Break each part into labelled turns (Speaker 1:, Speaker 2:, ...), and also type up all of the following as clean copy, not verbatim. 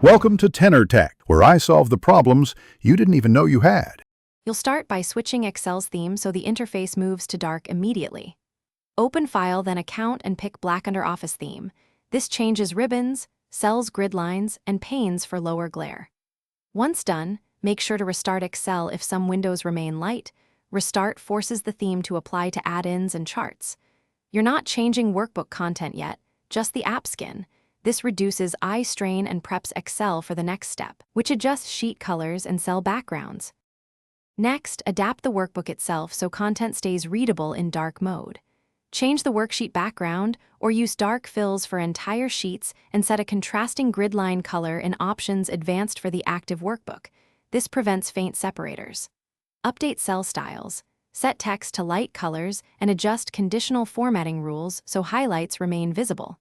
Speaker 1: Welcome to Tenor Tech, where I solve the problems you didn't even know you had.
Speaker 2: You'll start by switching Excel's theme so the interface moves to dark immediately. Open File, then Account, and pick Black under Office Theme. This changes ribbons, cells, grid lines, and panes for lower glare. Once done, make sure to restart Excel if some windows remain light. Restart forces the theme to apply to add-ins and charts. You're not changing workbook content yet, just the app skin. This reduces eye strain and preps Excel for the next step, which adjusts sheet colors and cell backgrounds. Next, adapt the workbook itself so content stays readable in dark mode. Change the worksheet background or use dark fills for entire sheets and set a contrasting grid line color in Options Advanced for the active workbook. This prevents faint separators. Update cell styles. Set text to light colors and adjust conditional formatting rules so highlights remain visible.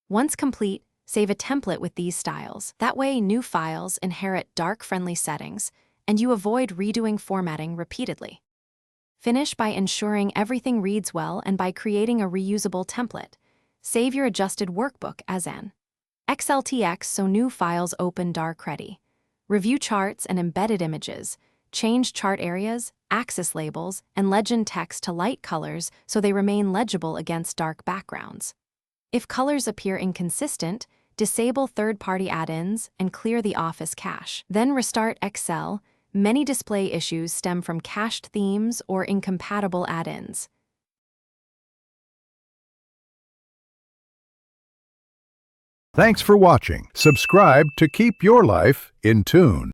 Speaker 2: Once complete, save a template with these styles. That way, new files inherit dark-friendly settings, and you avoid redoing formatting repeatedly. Finish by ensuring everything reads well and by creating a reusable template. Save your adjusted workbook as an XLTX so new files open dark-ready. Review charts and embedded images. Change chart areas, axis labels, and legend text to light colors so they remain legible against dark backgrounds. If colors appear inconsistent, disable third-party add-ins and clear the Office cache. Then restart Excel. Many display issues stem from cached themes or incompatible add-ins.
Speaker 1: Thanks for watching. Subscribe to keep your life in tune.